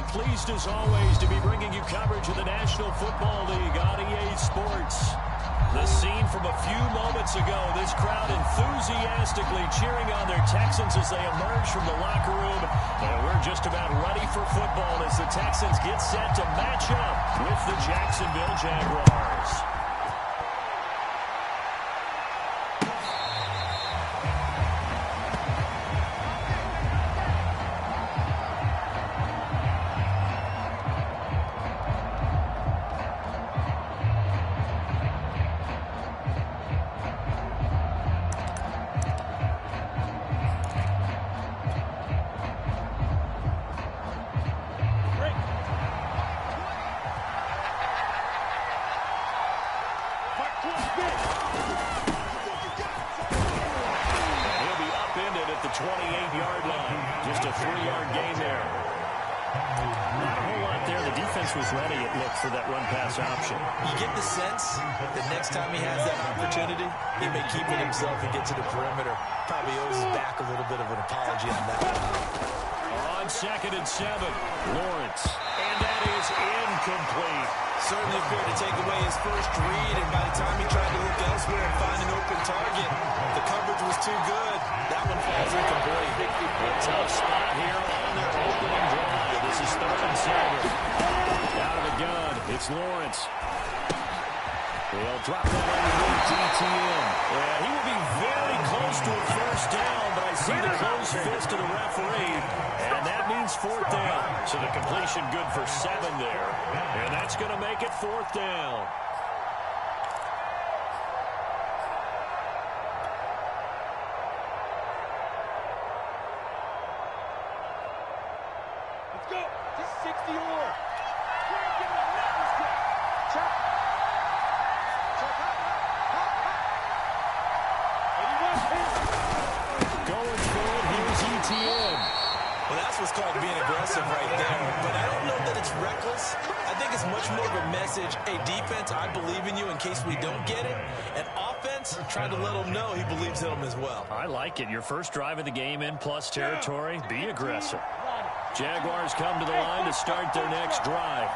Pleased as always to be bringing you coverage of the National Football League on EA Sports. The scene from a few moments ago, this crowd enthusiastically cheering on their Texans as they emerge from the locker room. And we're just about ready for football as the Texans get set to match up with the Jacksonville Jaguars. He'll be upended at the 28-yard line. Just a 3-yard gain there. Not a whole lot there. The defense was ready, it looked, for that run-pass option. You get the sense that next time he has that opportunity, he may keep it himself and get to the perimeter. Probably owes his back a little bit of an apology on that. On 2nd and 7, Lawrence. And that is incomplete. Certainly appeared to take away his first read, and by the time he tried to look elsewhere and find an open target, the coverage was too good. That one falls incomplete. A tough spot here on their opening drive. This is 3rd and 7. Out of the gun, it's Lawrence. They'll drop that underneath DTM. Yeah, he will be very close to a first down, but I see the closed fist of the referee, and that means 4th down. So the completion good for 7 there, and that's going to make it 4th down. Let's go. Just 60 or. Going for it, here's ETN. Well, that's what's called being aggressive right there. But I don't know that it's reckless. I think it's much more of a message. Hey, defense, I believe in you in case we don't get it. And offense, trying to let him know he believes in him as well. I like it. Your first drive of the game in plus territory. Be aggressive. Jaguars come to the line to start their next drive.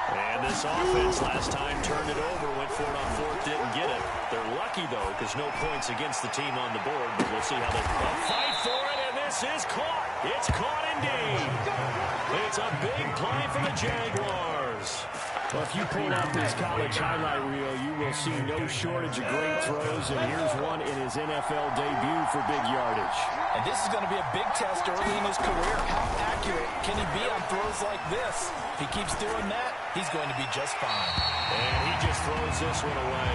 And this offense last time turned it over, went for it on 4th, didn't get it. They're lucky, though, because no points against the team on the board, but we'll see how they fight for it, and this is caught. It's caught indeed. It's a big play for the Jaguars. Well, if you pull up his college highlight reel, you will see no shortage of great throws, and here's one in his NFL debut for big yardage. And this is going to be a big test early in his career. How accurate can he be on throws like this? If he keeps doing that, he's going to be just fine. And he just throws this one away.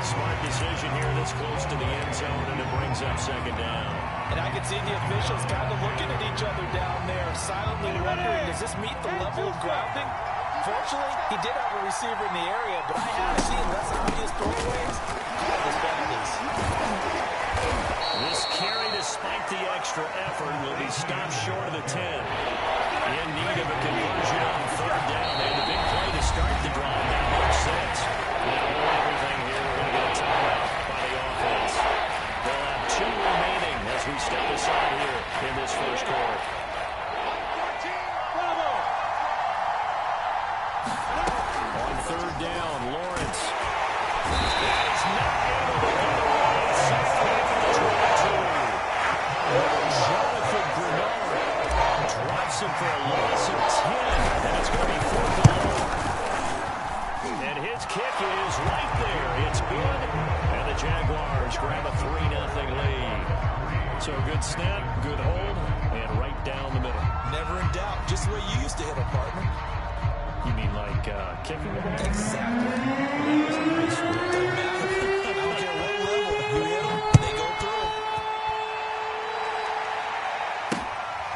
Smart decision here this close to the end zone, and it brings up 2nd down. And I can see the officials kind of looking at each other down there, silently wondering, does this meet the level of grounding? Fortunately, he did have a receiver in the area, but I have seen less obvious throwaways. This penalties. This carry, despite the extra effort, will be stopped short of the 10. In need of a conversion on 3rd down. They had a big play to start the drive. That makes sense. Now, everything here, we're going to get a timeout by the offense. They'll have 2 remaining as we step aside here in this first quarter. On 3rd down, Lawrence. That is not able to run away. Jonathan Bernard drops him for a loss of 10, and it's going to be 4th and long. And his kick is right there. It's good, and the Jaguars grab a 3-0 lead. So good snap, good hold, and right down the middle. Never in doubt. Just the way you used to hit a partner. You mean like kicking the ball? Exactly. That was a nice one. Doesn't matter. I don't care what level. You hit them, they go through.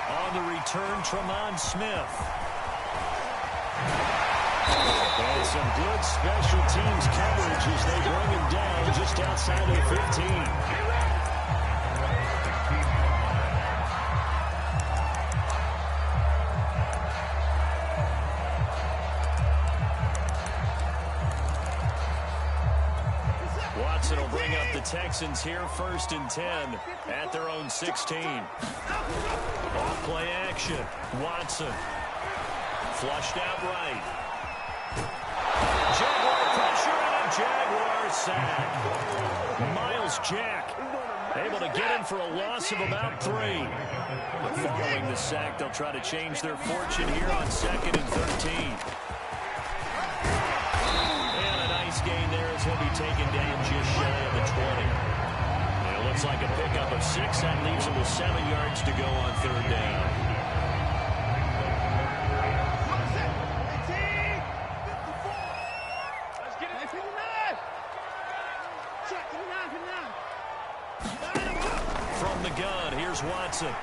On the return, Tremont Smith. And some good special teams coverage as they bring him down just outside of the 15. Watson will bring up the Texans here 1st and 10 at their own 16. Off play action. Watson. Flushed out right. Jaguar pressure and a Jaguar sack. Miles Jack able to get him for a loss of about 3. But following the sack, they'll try to change their fortune here on 2nd and 13. And a nice gain there as he'll be taken down just shy of the 20. It looks like a pickup of 6. That leaves him with 7 yards to go on 3rd down. From the gun, here's Watson. Good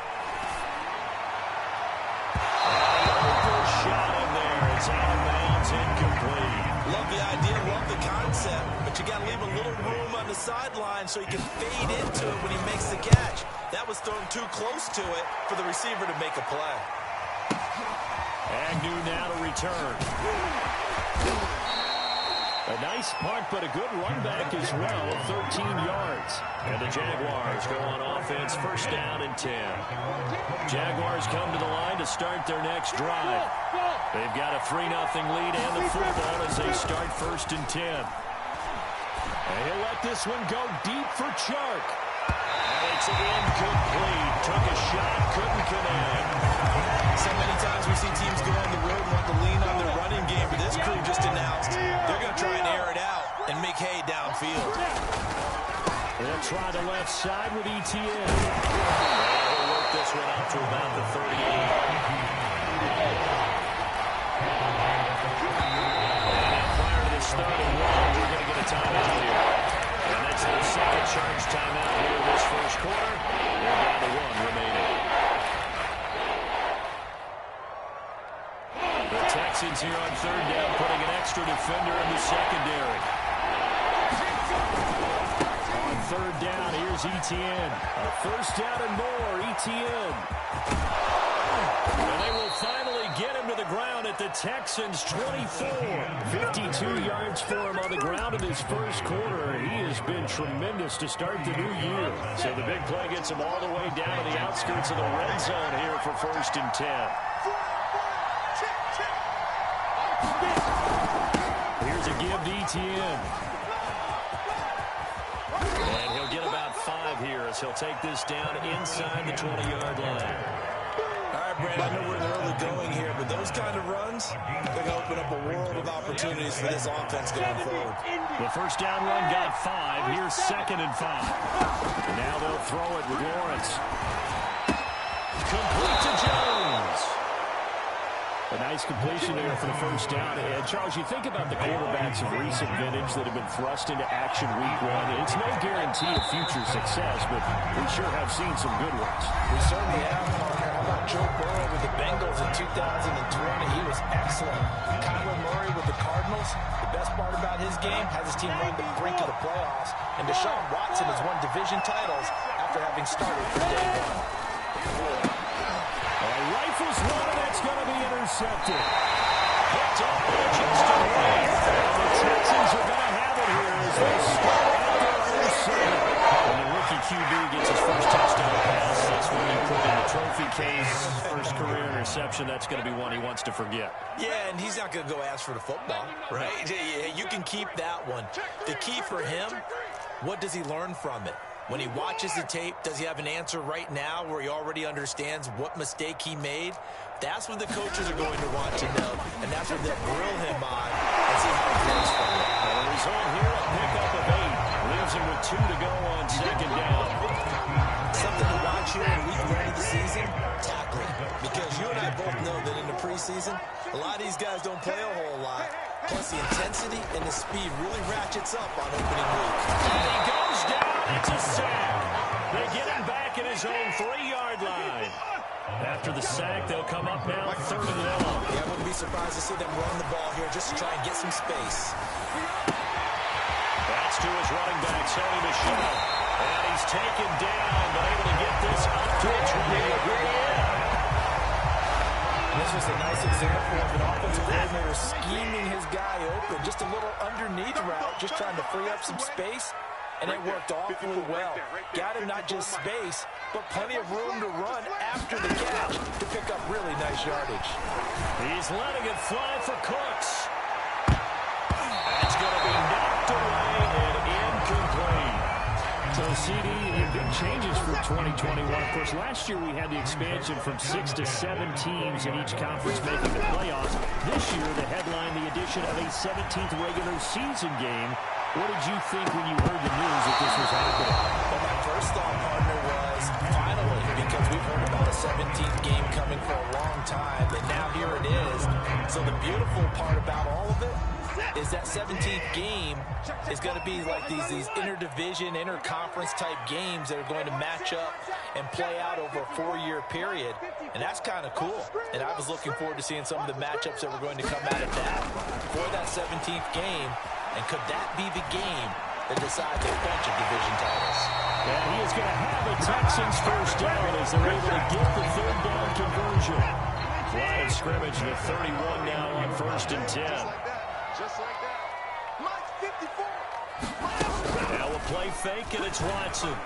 shot in there. It's out of bounds, incomplete. Love the idea, love the concept, but you got to leave a little room on the sideline so he can fade into it when he makes the catch. That was thrown too close to it for the receiver to make a play. Agnew now to return. A nice punt, but a good run back as well of 13 yards. And the Jaguars go on offense, 1st down and 10. Jaguars come to the line to start their next drive. They've got a 3-0 lead and the football as they start 1st and 10. And he'll let this one go deep for Chark. And it's incomplete. Took a shot, couldn't connect. So many times we see teams go on the road and want to lean on their running game, but this crew just announced they're going to try and air it out and make hay downfield. They'll try the left side with ETN. They'll work this one out to about the 38. And prior to this 3rd and 1, we're going to get a timeout here. And that's their 2nd charge timeout here in this 1st quarter. They're down to 1 remaining. The Texans here on 3rd down, putting an extra defender in the secondary. On 3rd down, here's ETN. A 1st down and more, ETN. And they will finally get him to the ground at the Texans' 24. 52 yards for him on the ground in his 1st quarter. He has been tremendous to start the new year. So the big play gets him all the way down to the outskirts of the red zone here for 1st and 10. Here's a give to ETN. And he'll get about 5 here as he'll take this down inside the 20-yard line. All right, Brandon, I know we're in the early going here, but those kind of runs, they're going to open up a world of opportunities for this offense going forward. The 1st down run got 5. Here's 2nd and 5. And now they'll throw it with Lawrence. Complete to Jones. A nice completion there for the 1st down. And Charles, you think about the quarterbacks of recent vintage that have been thrust into action week 1. It's no guarantee of future success, but we sure have seen some good ones. We certainly have, Parker. How about Joe Burrow with the Bengals in 2020? He was excellent. Kyler Murray with the Cardinals. The best part about his game has his team run the brink of the playoffs. And Deshaun Watson has won division titles after having started from day 1. Rifles one, and it's going to be intercepted. Picked up by Justin Reed. The Texans are going to have it here as they start at their own 7. And the rookie QB gets his 1st touchdown pass. That's when you put in the trophy case. 1st career interception. That's going to be one he wants to forget. Yeah, and he's not going to go ask for the football, right? You can keep that one. The key for him, what does he learn from it? When he watches the tape, does he have an answer right now where he already understands what mistake he made? That's what the coaches are going to want to know, and that's what they'll grill him on and see how he plays from it. The result here, a pickup of 8. Leaves him with 2 to go on 2nd down. Something to watch here in week 1 of the season, tackling. Because you and I both know that in the preseason, a lot of these guys don't play a whole lot. Plus, the intensity and the speed really ratchets up on opening week. And he goes down. It's a sack. They get him back at his own 3-yard line. After the sack, they'll come up now 3rd and long. Yeah, I wouldn't be surprised to see them run the ball here just to try and get some space. That's to his running back, Sony Michel. And he's taken down, but able to get this up to the 20. This was a nice example of an offensive coordinator scheming his guy open. Just a little underneath route, just trying to free up some space. and it worked awfully well. Got him not just space, but plenty of room to run after the catch to pick up really nice yardage. He's letting it fly for Cooks. That's going to be knocked away and incomplete. So, CD, big changes for 2021. Of course, last year we had the expansion from 6 to 7 teams in each conference making the playoffs. This year, the headline, the addition of a 17th regular season game. What did you think when you heard the news that this was happening? Well, my first thought, partner, was finally, because we've heard about a 17th game coming for a long time, and now here it is. So the beautiful part about all of it is that 17th game is going to be like these interdivision, interconference type games that are going to match up and play out over a 4-year period. And that's kind of cool. And I was looking forward to seeing some of the matchups that were going to come out of that for that 17th game. And could that be the game that decides a bunch of division titles? And he is going to have a Texans first down as they're able to get the third down conversion. Line of scrimmage to 31 now on 1st and 10. Just like that. Mike 54. Now a play fake, and it's Watson. It's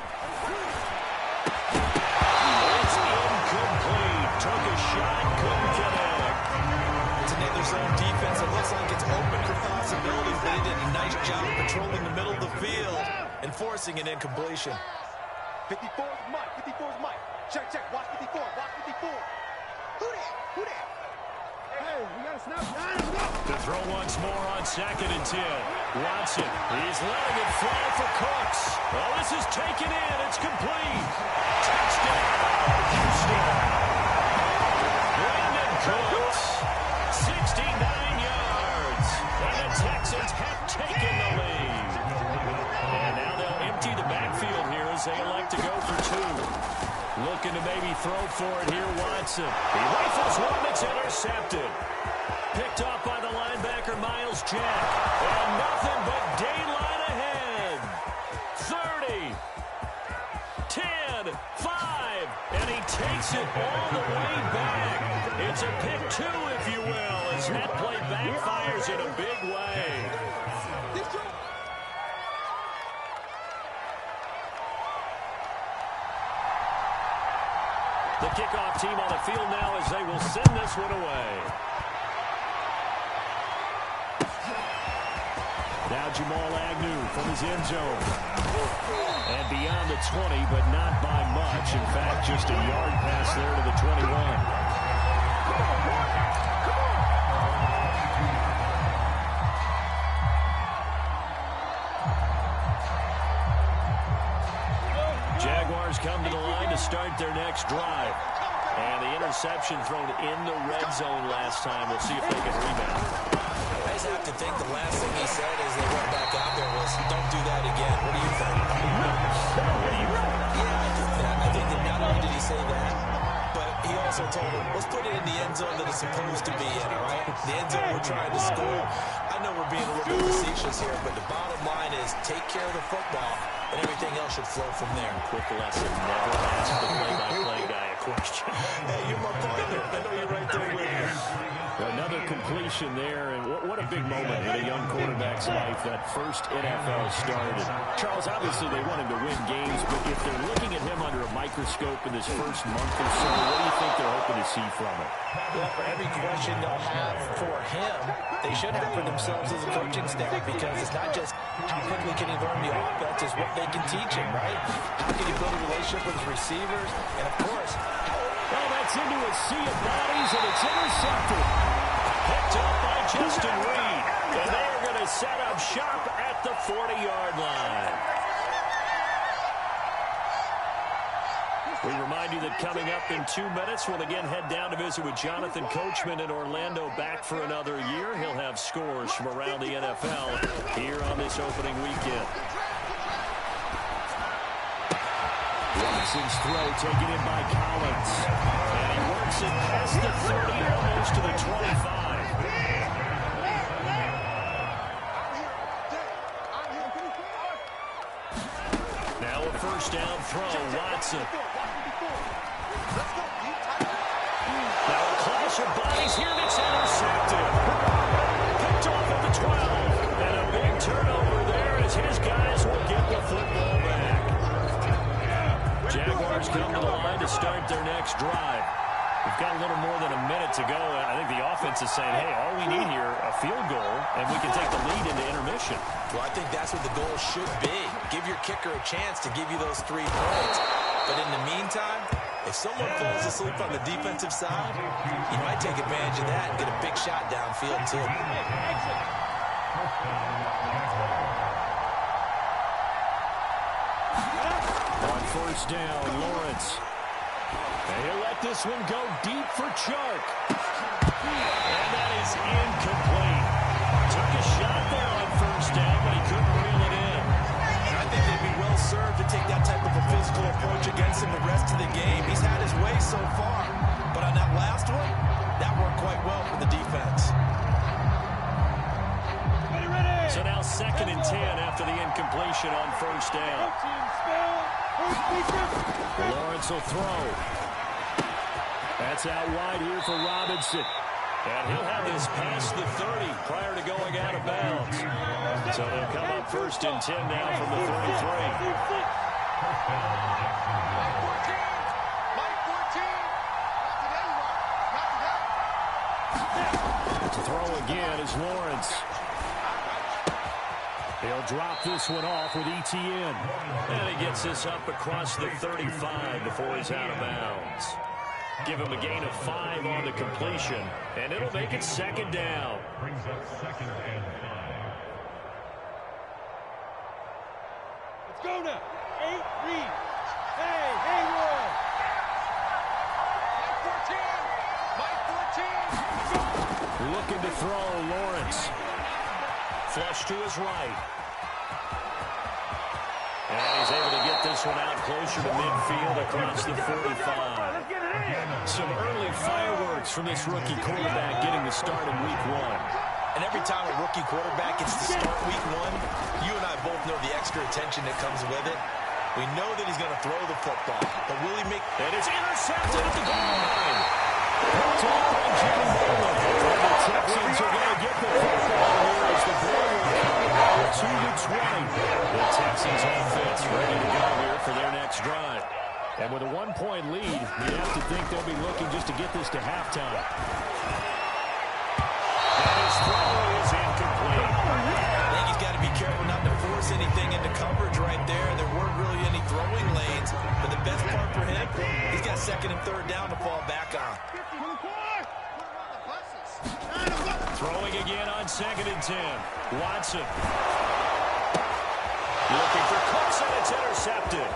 incomplete. Took a shot, couldn't connect. It's another zone defense. It looks like it's open for possibilities, but he did a nice job patrolling the middle of the field and forcing an incompletion. 54 is Mike. 54 is Mike. Check, check. Watch 54. Watch 54. Who that? Who that? Hey, we got a snap. Let's go. The throw once more on 2nd and 10. Watson, he's letting it fly for Cooks. Well, this is taken in. It's complete. Touchdown, Houston. Brandon Cooks, 69 yards. And the Texans have taken the lead. And now they'll empty the backfield here as they elect to go for 2. Looking to maybe throw for it here, Watson. He rifles one that's intercepted. Picked off by the linebacker, Miles Jack. And nothing but daylight ahead. 30, 10, 5. And he takes it all the way back. It's a pick 2, if you will, as that play backfires in a big way. The kickoff team on the field now as they will send this one away. Now Jamal Agnew from his end zone. And beyond the 20, but not by much. In fact, just a yard pass there to the 21. Jaguars come to the line to start their next drive. And the interception thrown in the red zone last time. We'll see if they can rebound. I just have to think the last thing he said as they went back out there was, don't do that again. What do you think? Yeah, I think that not only did he say that, but he also told him, let's put it in the end zone that it's supposed to be in, all right? The end zone we're trying to score. I know we're being a little bit facetious here, but the bottom line is take care of the football, and everything else should flow from there. Quick lesson, never ask the play-by-play guy a question. Hey, you're my partner. I know you're right there with me. Another completion there, and what a big moment in a young quarterback's life, that first NFL started. Charles, obviously they want him to win games, but if they're looking at him under a microscope in this first month or so, what do you think they're hoping to see from it? Well, for every question they'll have for him, they should have for themselves as a coaching staff, because it's not just how quickly can he learn the offense, it's what they can teach him, right? How can he build a relationship with his receivers? And, of course, well, that's into a sea of bodies, and it's intercepted. Picked up by Justin Reed. And they are going to set up shop at the 40-yard line. We remind you that coming up in 2 minutes, we'll again head down to visit with Jonathan Coachman in Orlando, back for another year. He'll have scores from around the NFL here on this opening weekend. Watson's throw taken in by Collins. And he works it past the 30, almost to the 25. Now a first down throw, Watson. Now a clash of bodies here, and it's intercepted. Picked off at the 12. And a big turnover there as his guys will get the football. Jaguars come to the line to start their next drive. We've got a little more than a minute to go. I think the offense is saying, hey, all we need here, a field goal, and we can take the lead into intermission. Well, I think that's what the goal should be. Give your kicker a chance to give you those 3 points. But in the meantime, if someone falls asleep on the defensive side, you might take advantage of that and get a big shot downfield, too. On first down, Lawrence. And he'll let this one go deep for Chark. And that is incomplete. Took a shot there on first down, but he couldn't reel it in. I think they'd be well served to take that type of a physical approach against him the rest of the game. He's had his way so far. But on that last one, that worked quite well for the defense. So now 2nd and 10 after the incompletion on first down. Lawrence will throw. That's out wide here for Robinson. And he'll have this past the 30 prior to going out of bounds. So they'll come up 1st and 10 now from the 33. To throw again is Lawrence. He'll drop this one off with ETN. And he gets this up across the 35 before he's out of bounds. Give him a gain of 5 on the completion, and it'll make it 2nd down. Brings up 2nd and 5. Let's go now. 8 read. Hey, Hayward. Mike 14. Looking to throw, Lawrence. Flush to his right. And he's able to get this one out closer to midfield across the 45. Some early fireworks from this rookie quarterback getting the start in week 1. And every time a rookie quarterback gets to start week 1, you and I both know the extra attention that comes with it. We know that he's going to throw the football, but will he make... And it's intercepted at the goal line. Picked off by Jimmy Butler. The Texans are going to get the football here as the ball will come out to the 20. The Texans offense ready to go here for their next drive. And with a 1-point lead, you have to think they'll be looking just to get this to halftime. And his throw is incomplete. I think he's got to be careful not to force anything into coverage right there. There weren't really any throwing lanes. But the best part for him, he's got 2nd and 3rd down to fall back on. Throwing again on 2nd and 10. Watson. Looking for Cooks, and it's intercepted.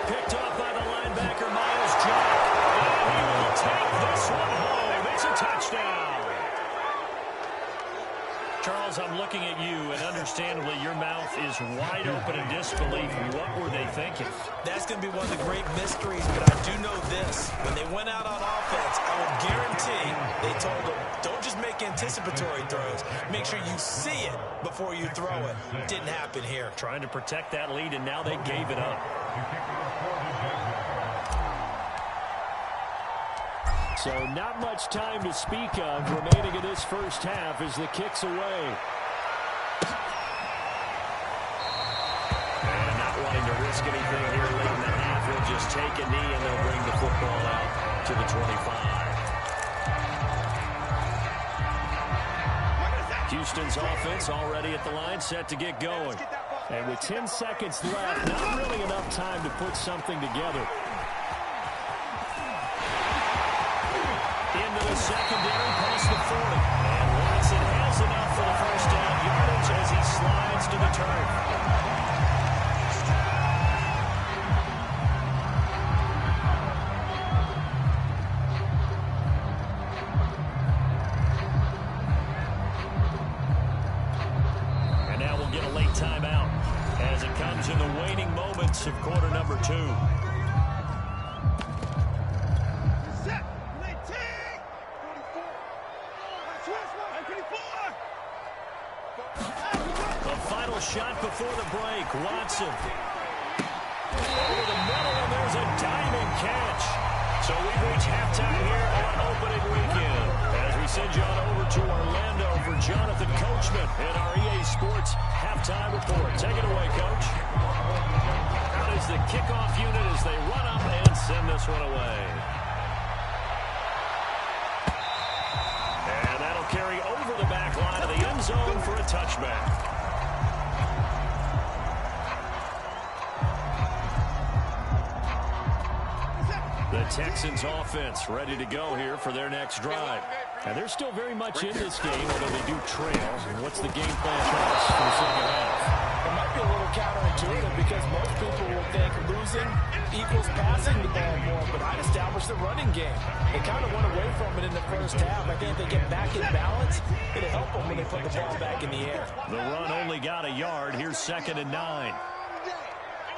Picked off by the linebacker, Miles Jack. And he will take this one home. It's a touchdown. Charles, I'm looking at you, and understandably, your mouth is wide open in disbelief. What were they thinking? That's going to be one of the great mysteries, but I do know this. When they went out on offense, I would guarantee they told them, don't just make anticipatory throws. Make sure you see it before you throw it. Didn't happen here. Trying to protect that lead, and now they gave it up. So not much time to speak of remaining in this first half as the kick's away. And not wanting to risk anything here late in the half, he'll just take a knee and they'll bring the football out to the 25. Houston's offense already at the line, set to get going. And with 10 seconds left, not really enough time to put something together. Into the secondary, past the 40. And Watson has enough for the first down yardage as he slides to the turf. And now we'll get a late timeout as it comes in the waning moments of quarter number 2. Shot before the break. Watson. Over the middle, and there's a diving catch. So we reach halftime here on opening weekend as we send you on over to Orlando for Jonathan Coachman in our EA Sports halftime report. Take it away, Coach. Out is the kickoff unit as they run up and send this one away. And that'll carry over the back line of the end zone for a touchback. The Texans offense ready to go here for their next drive. And they're still very much in this game, although they do trail. And what's the game plan for us for the second half? It might be a little counterintuitive because most people will think losing equals passing the ball more, but I'd establish the running game. They kind of went away from it in the first half. I think if they get back in balance, it'll help them when they put the ball back in the air. The run only got a yard. Here's 2nd and 9.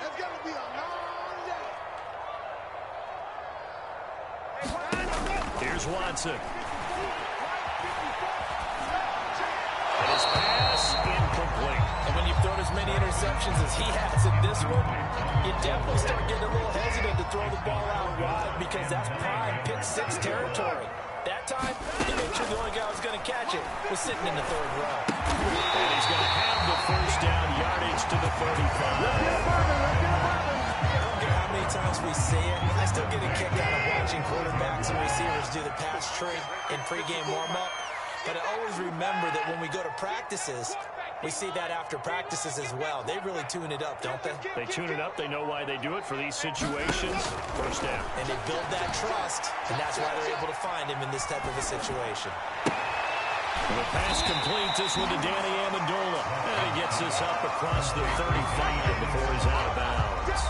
That's got to be a long day. Here's Watson. And his pass incomplete. And when you've thrown as many interceptions as he has in this one, you definitely start getting a little hesitant to throw the ball out wide because that's prime pick 6 territory. That time, he made sure the only guy who was going to catch it was sitting in the 3rd row. And he's going to have the first down yardage to the 35. How many times we see it, I still get a kick out of watching quarterbacks and receivers do the pass tree in pregame warm-up. But I always remember that when we go to practices, we see that after practices as well. They really tune it up, don't they? They tune it up. They know why they do it for these situations. First down. And they build that trust, and that's why they're able to find him in this type of a situation. The pass complete. This one to Danny Amendola. And he gets this up across the 35 before he's out of bounds.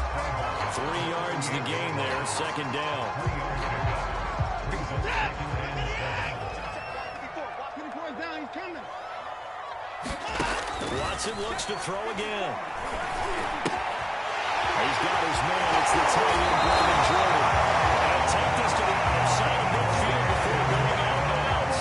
3 yards the gain there. 2nd down. Watson looks to throw again. He's got his man. It's the tight end, Brandon Jordan. And take this to the outside of midfield before going out of bounds.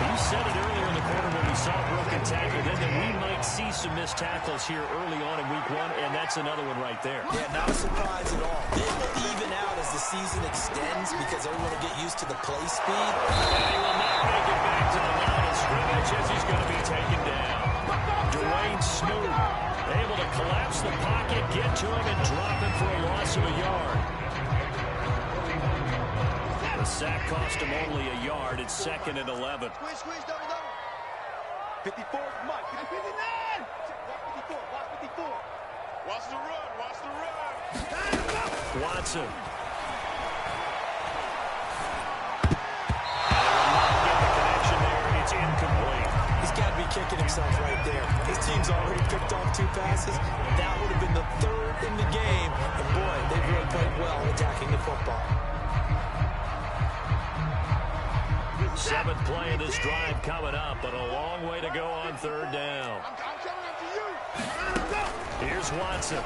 You said it earlier in the quarter when we saw a broken tackle then that we might see some missed tackles here early on in week 1, and that's another one right there. Yeah, not a surprise at all. They will even out as the season extends because everyone will get used to the play speed. And he will not make it back to the line of scrimmage as he's going to be taken down. Dwayne Smoot able to collapse the pocket, get to him, and drop him for a loss of a yard. The sack cost him only a yard. It's 2nd and 11. Squeeze, double. 54 is Mike. 59! Watch 54. Watch the run. Watson. It's incomplete. He's got to be kicking himself right there. His team's already picked off 2 passes. That would have been the 3rd in the game. And boy, they've really played well attacking the football. 7th play of this drive coming up, but a long way to go on 3rd down. I'm coming after you. Here's Watson.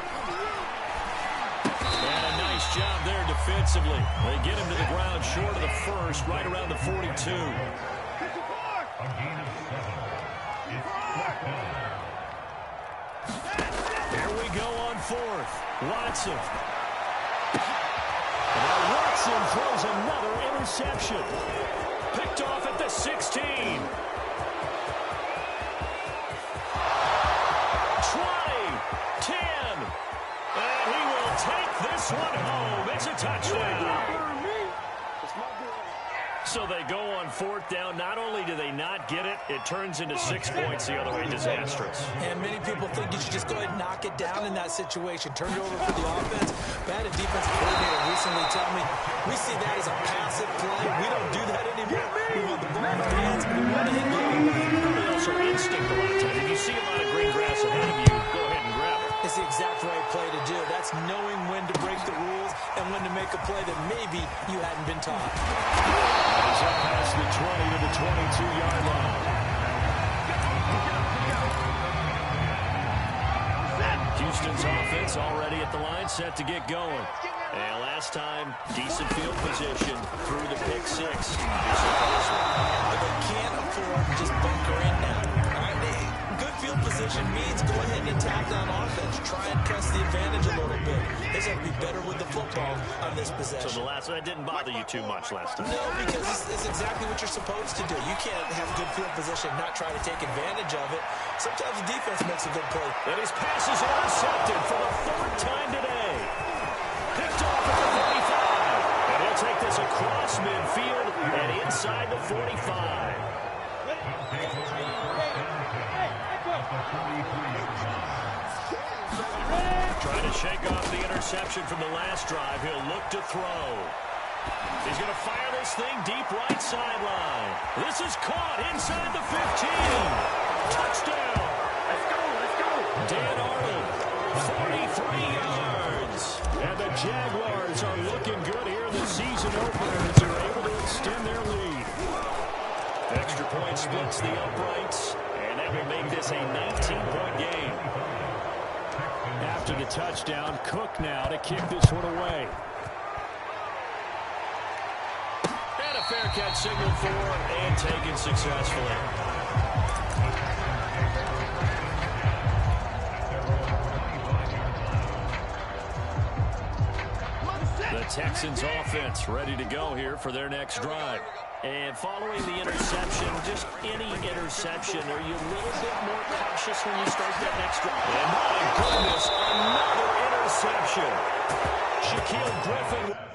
And a nice job there defensively. They get him to the ground short of the 1st, right around the 42. Here we go on 4th. Watson. Now Watson throws another interception. Picked off at the 16. 20. And he will take this one home. It's a touchdown. So they go on 4th down. Not only do they not get it, it turns into 6 points the other way. Disastrous. And many people think you should just go ahead and knock it down in that situation. Turn it over for the offense. I had a defensive coordinator recently tell me, we see that as a passive play. We don't do that anymore. We want the ball in the hands, and we want to hit the other way. Probably also instinct a lot of times. If you see a lot of green grass ahead of you, go ahead and grab it. It's the exact right play to do. That's knowing when to break the rules and when to make a play that maybe you hadn't been taught. He's up past the 20 to the 22-yard line. Houston's offense already at the line, set to get going. And last time, decent field position through the pick 6. But they can't afford to just bunker in now. All right, good field field position means go ahead and attack on offense. Try and press the advantage a little bit. They just have to be better with the football on this possession. So the last one, that didn't bother you too much last time. No, because it's exactly what you're supposed to do. You can't have good field position and not try to take advantage of it. Sometimes the defense makes a good play. And his pass is intercepted for the third time today. Picked off at the 45. And he'll take this across midfield and inside the 45. Trying to shake off the interception from the last drive. He'll look to throw. He's going to fire this thing deep right sideline. This is caught inside the 15. Touchdown. Let's go, let's go. Dan Arnold, 43 yards. And the Jaguars are looking good here in the season opener as they're able to extend their lead. Extra point splits the uprights, and that will make this a 19-point game. After the touchdown, Cook now to kick this one away. And a fair catch signaled for and taken successfully. The Texans offense ready to go here for their next drive. And following the interception, just any interception, are you a little bit more cautious when you start that next drive? And my goodness, another interception. Shaquille Griffin.